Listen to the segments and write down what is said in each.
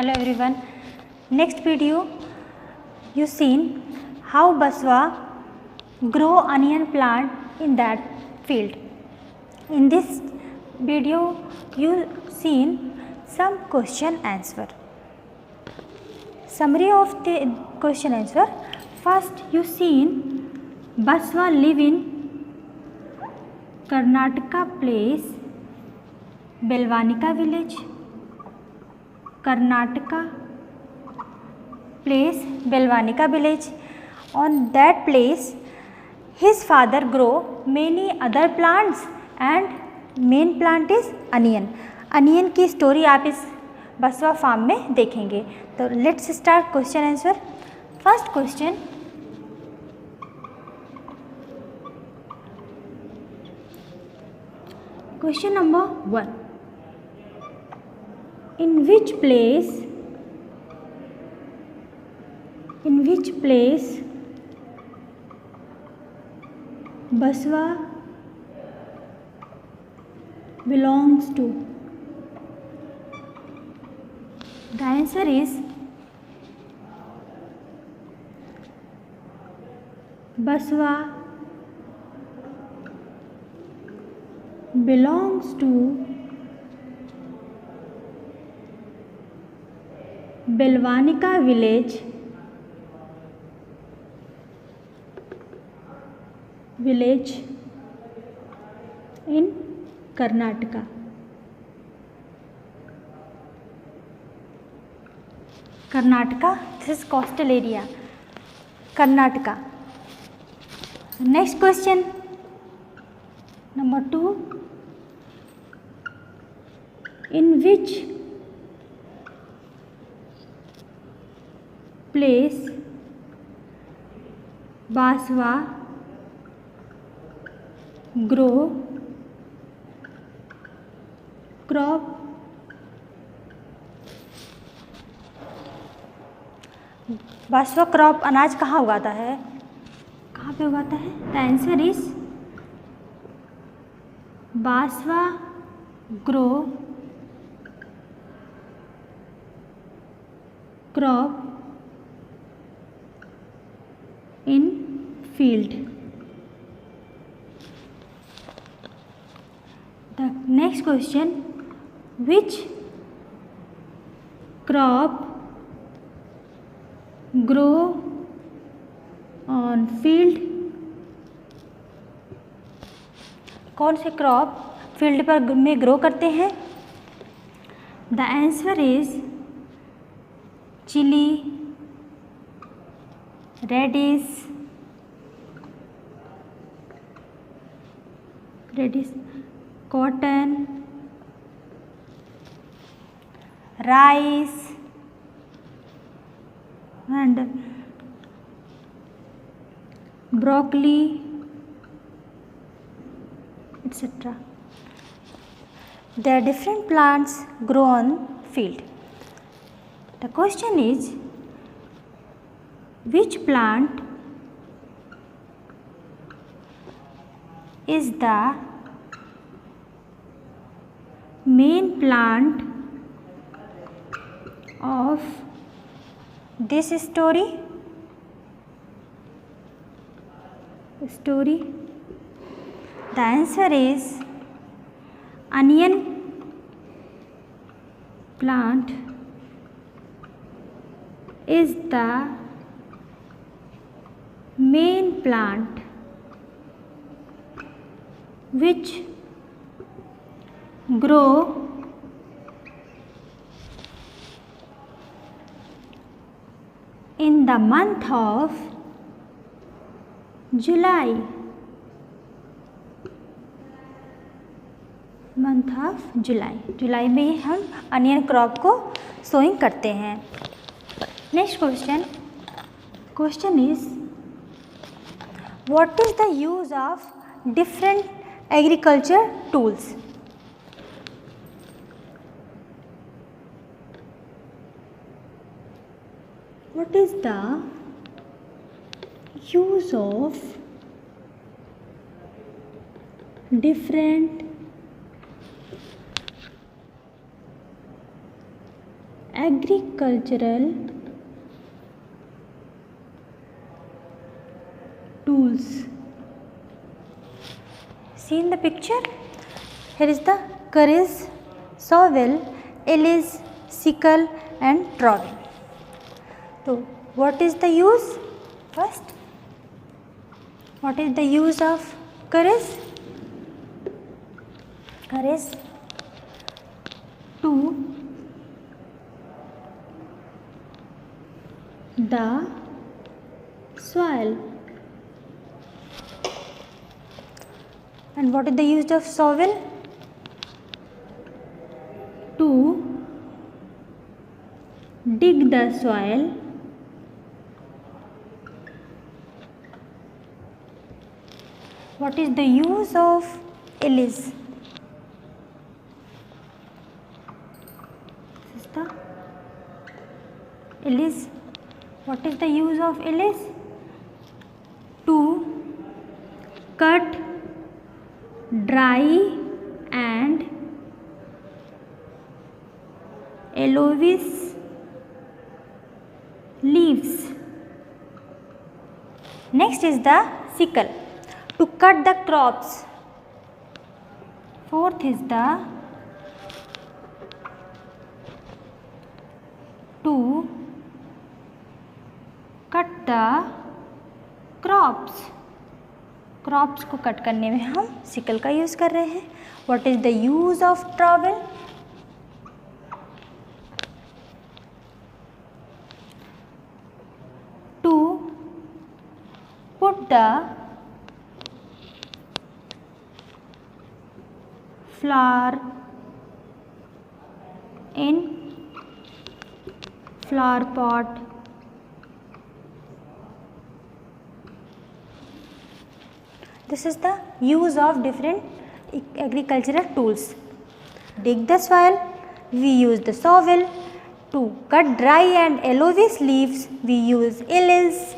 Hello everyone. Next video you seen how Baswa grow onion plant in that field. In this video you seen some question answer. Summary of the question answer. First you seen Baswa live in Karnataka place Belvanika village. Karnataka place Belvanika village. On that place his father grow many other plants and main plant is onion. Onion की story आप इस बसवा farm में देखेंगे. तो let's start question answer. First question, question number 1. In which place Baswa belongs to? The answer is Baswa belongs to Belvanika village in Karnataka. Karnataka, this is coastal area. Karnataka. Next question, number 2. In which place Baswa grow crop Baswa crop अनाज कहाँ उगाता है? कहाँ पे उगाता है? The answer is Baswa grow crop in field. The next question, which crop grow on field? कौन से क्रॉप फील्ड पर में ग्रो करते हैं? The answer is chilli, radish, cotton, rice and broccoli, etc. There are different plants grow on field. The question is, which plant is the main plant of this story? The answer is onion plant is the main plant which grow in the month of July. जुलाई में ही हम onion crop को sowing करते हैं. Next question is, what is the use of different agriculture tools? What is the use of different agricultural tools. See in the picture, here is the curries, shovel, ellis, sickle and trowel. So what is the use? First, what is the use of curries? Curries to the soil. And what is the use of shovel? To dig the soil. What is the use of ellis? This is the ellis. What is the use of ellis? To cut dry and aloes leaves. Next is the sickle, to cut the crops. Fourth is the to cut the crops. Crops को cut करने में हम sickle का use कर रहे हैं. What is the use of trowel? To put the flower in flower pot. This is the use of different agricultural tools. Dig the soil, we use the shovel. To cut dry and aloes leaves, we use ellis.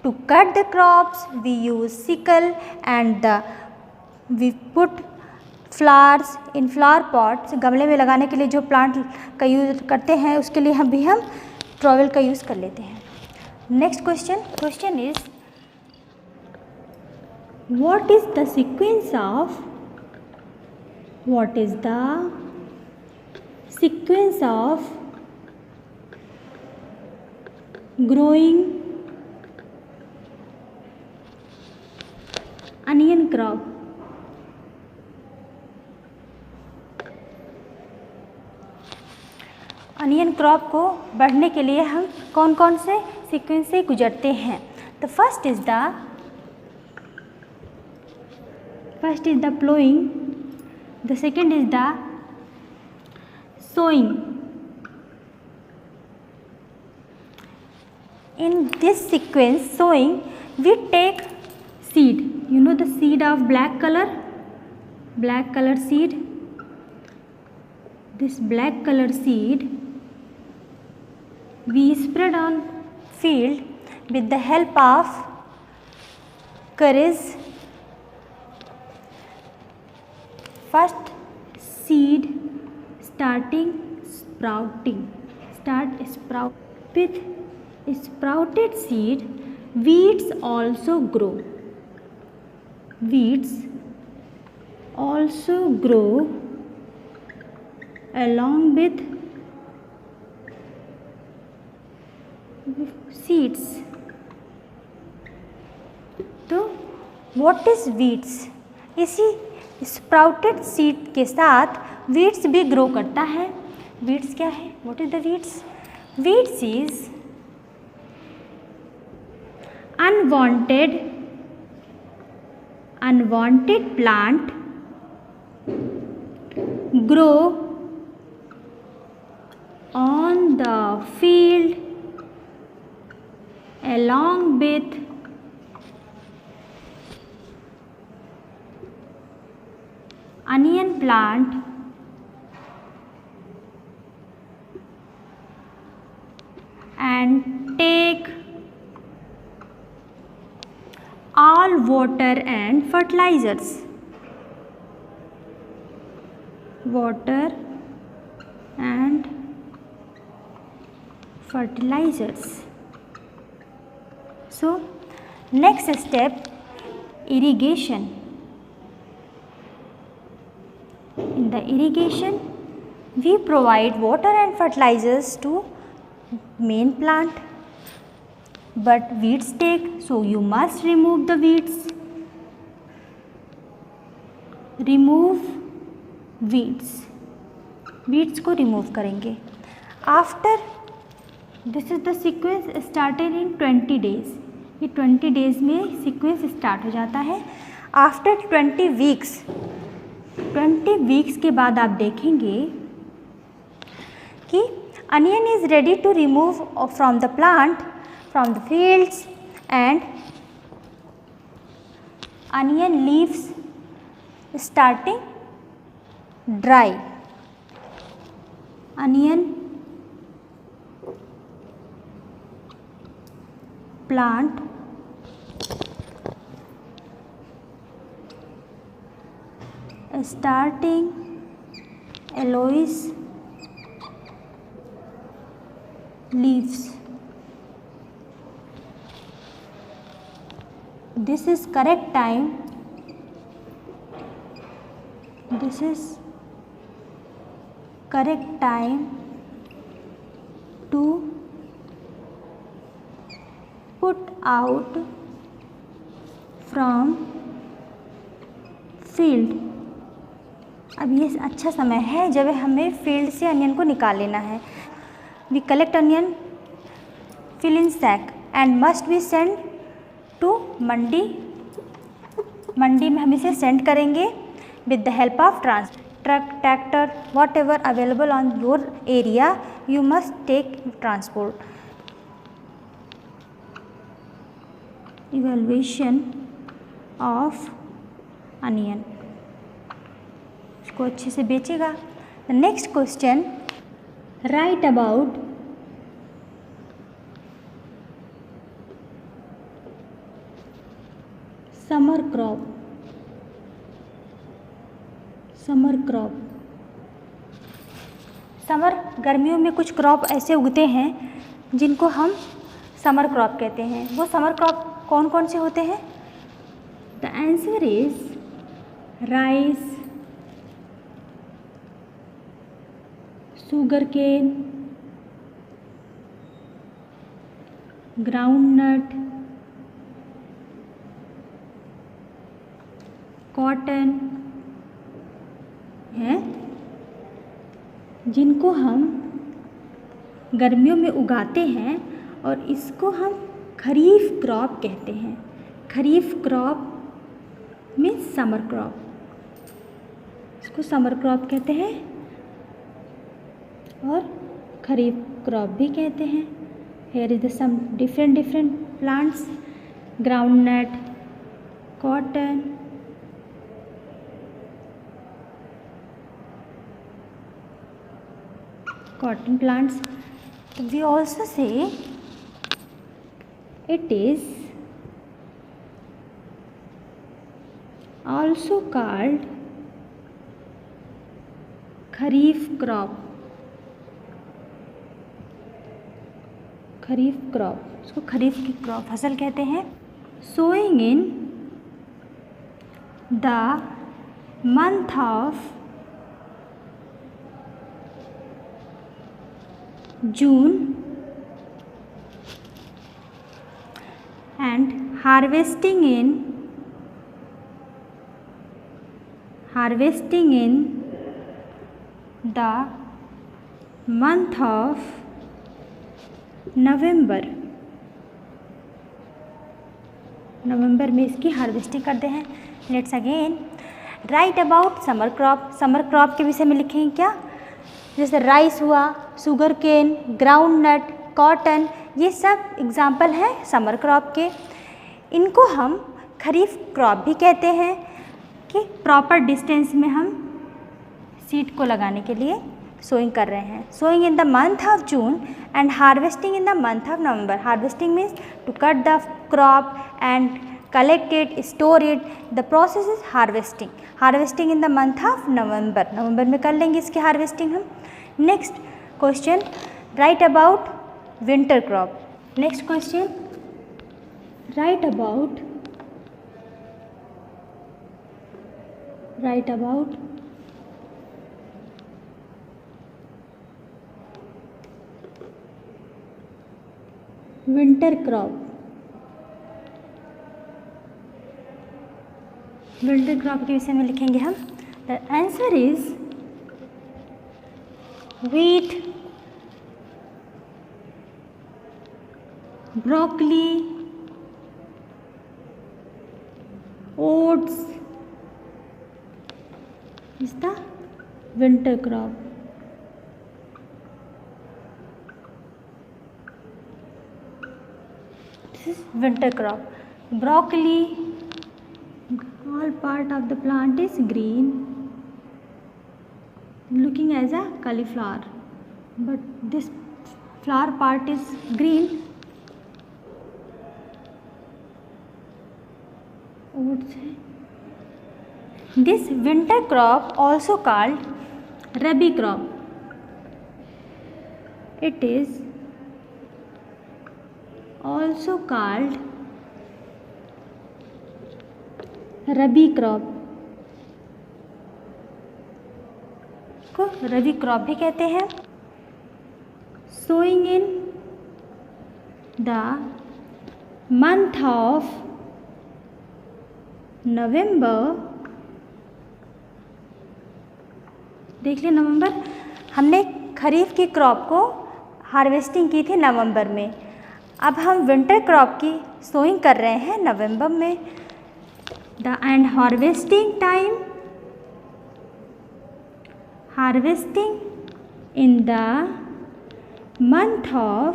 To cut the crops, we use sickle, and we put flowers in flower pots. गमले में लगाने के लिए जो plant का use करते हैं उसके लिए हम ट्रॉवेल का यूज़ कर लेते हैं. Next question is what is the sequence of growing onion crop? Onion crop को बढ़ने के लिए हम कौन कौन से सीक्वेंस से गुजरते हैं? The first is the plowing, the second is the sowing. In this sequence sowing, we take seed, you know the seed of black color seed. This black color seed we spread on field with the help of curries. First seed start sprouting. With sprouted seed, weeds also grow. Weeds also grow along with seeds. तो what is weeds? इसी sprouted seed के साथ weeds भी grow करता है. Weeds क्या है? What is the weeds? Weeds is unwanted plant grow on the field along with onion plant and take all water and fertilizers. Water and fertilizers. So next step, irrigation. In the irrigation, we provide water and fertilizers to main plant, but weeds take, so you must remove the weeds. Remove weeds. Weeds को remove करेंगे. After this is the sequence started in 20 days. ये 20 days में sequence start हो जाता है. After 20 weeks के बाद आप देखेंगे कि onion is ready to remove from the plant, from the fields, and onion leaves starting dry. Onion plant starting aloes leaves. This is correct time. This is correct time to put out from field. अब ये अच्छा समय है जब हमें field से onion को निकाल लेना है. We collect onion, fill in sack and must be send to mandi. मंडी में हम इसे सेंड करेंगे with the help of truck, tractor, whatever available on your area, you must take transport. Evaluation of onion. इसको अच्छे से बेचेगा. The next question, write about summer crop. Summer crop. Summer गर्मियों में कुछ क्रॉप ऐसे उगते हैं जिनको हम समर क्रॉप कहते हैं. वो समर क्रॉप कौन कौन से होते हैं? The answer is rice, sugar cane, groundnut, cotton हैं जिनको हम गर्मियों में उगाते हैं और इसको हम खरीफ क्रॉप कहते हैं. Kharif crop means summer crop. इसको समर क्रॉप कहते हैं और खरीफ क्रॉप भी कहते हैं. Here is the some different plants, groundnut, cotton, cotton plants. We also say it is also called kharif crop. Kharif crop, इसको खरीफ की क्रॉप फसल कहते हैं. Sowing in the month of June and harvesting in the month of November. नवंबर में इसकी harvesting करते हैं. Let's again right about summer crop. Summer crop के विषय में लिखेंगे क्या? जैसे राइस हुआ, sugar cane, groundnut, cotton, ये सब एग्जाम्पल हैं समर क्रॉप के. इनको हम खरीफ क्रॉप भी कहते हैं कि प्रॉपर डिस्टेंस में हम सीड को लगाने के लिए सोइंग कर रहे हैं. Sowing in the month of June and harvesting in the month of November. Harvesting means to cut the crop and collect it, store it. The process is harvesting. Harvesting in the month of November. नवंबर में कर लेंगे इसकी harvesting हम. Next question, right about winter crop. Next question, write about winter crop. Winter crop के विषय में लिखेंगे हम. The answer is wheat, broccoli, oats is the winter crop. This is winter crop. Broccoli, all part of the plant is green, looking as a cauliflower, but this flower part is green. Oats. This winter crop also called rabi crop. It is also called rabi crop. को rabi crop भी कहते हैं. Sowing in the month of November. देख लिया नवंबर. हमने खरीफ की crop को harvesting की थी नवंबर में. अब हम विंटर क्रॉप की सोइंग कर रहे हैं नवंबर में. The and harvesting in the month of.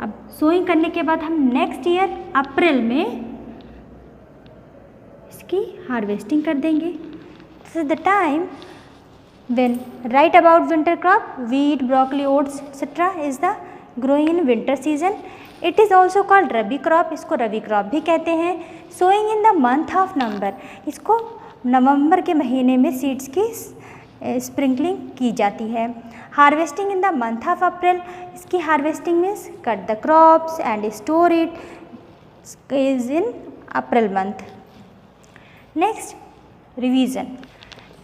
अब सोइंग करने के बाद हम नेक्स्ट ईयर अप्रैल में इसकी हार्वेस्टिंग कर देंगे. This is the time when write about winter crop. Wheat, broccoli, oats etc. is the growing in winter season. It is also called rabi crop. इसको रबी क्रॉप भी कहते हैं. Sowing in the month of November. इसको नवंबर के महीने में seeds की स्प्रिंकलिंग की जाती है. Harvesting in the month of April. इसकी harvesting means cut the crops and store it is in April month. Next revision.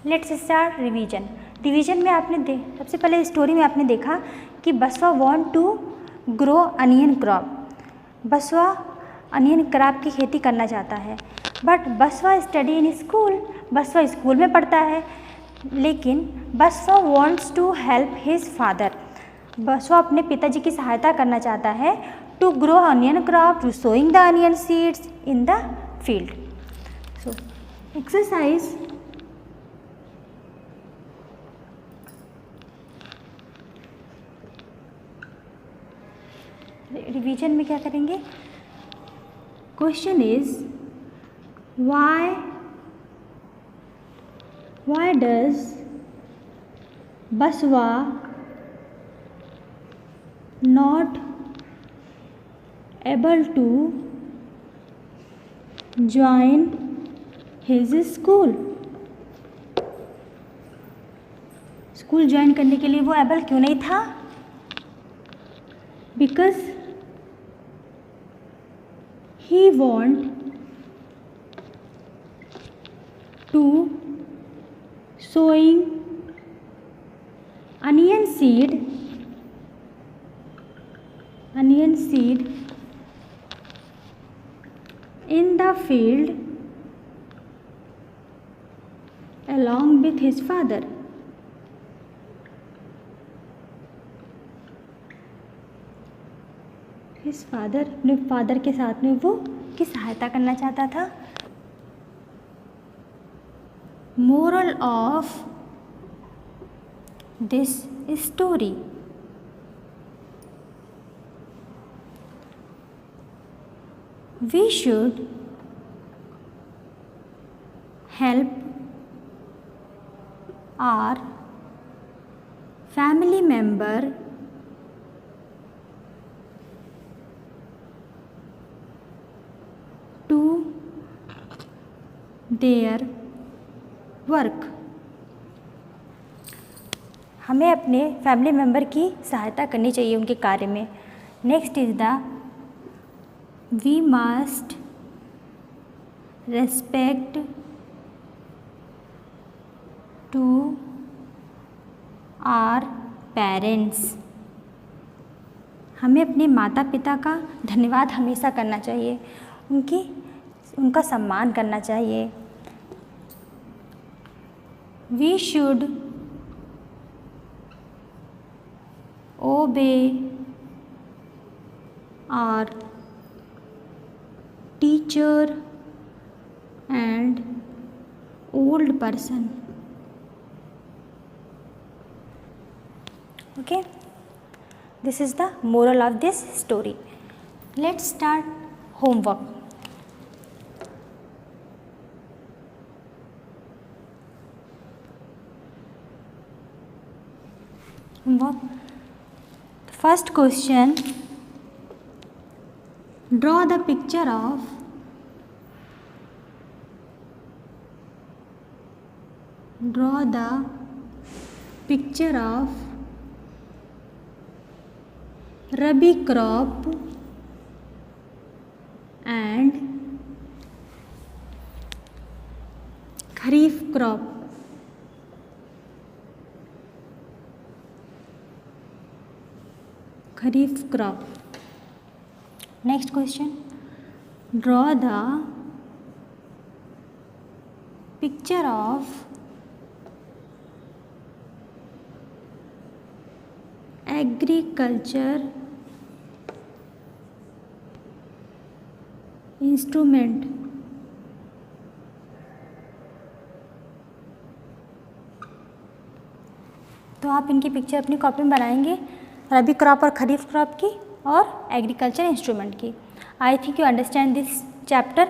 Let's start revision. Revision में आपने सबसे पहले स्टोरी में आपने देखा कि Baswa want to grow onion crop. Baswa onion crop की खेती करना चाहता है. But Baswa study in school. Baswa school में पढ़ता है, लेकिन Baswa wants to help his father. Baswa अपने पिताजी की सहायता करना चाहता है to grow onion crop, to sowing the onion seeds in the field. So exercise. Revision में क्या करेंगे? Question is why does Baswa not able to join his school? School join करने के लिए वो एबल क्यों नहीं था? Because he want to sowing onion seed in the field along with his father. His father, अपने फादर के साथ में वो की सहायता करना चाहता था. Moral of this story. We should help our family member to their work. हमें अपने फैमिली मेम्बर की सहायता करनी चाहिए उनके कार्य में। Next is the we must respect to our parents. हमें अपने माता पिता का धन्यवाद हमेशा करना चाहिए, उनका सम्मान करना चाहिए। We should obey our teacher and old person. Okay, this is the moral of this story. Let's start homework. First question, draw the picture of Rabi crop and Kharif crop. Next question, draw the picture of agriculture instrument. तो आप इनकी picture अपनी copy में बनाएंगे, रबी crop और kharif crop की और agriculture instrument की। I think you understand this chapter.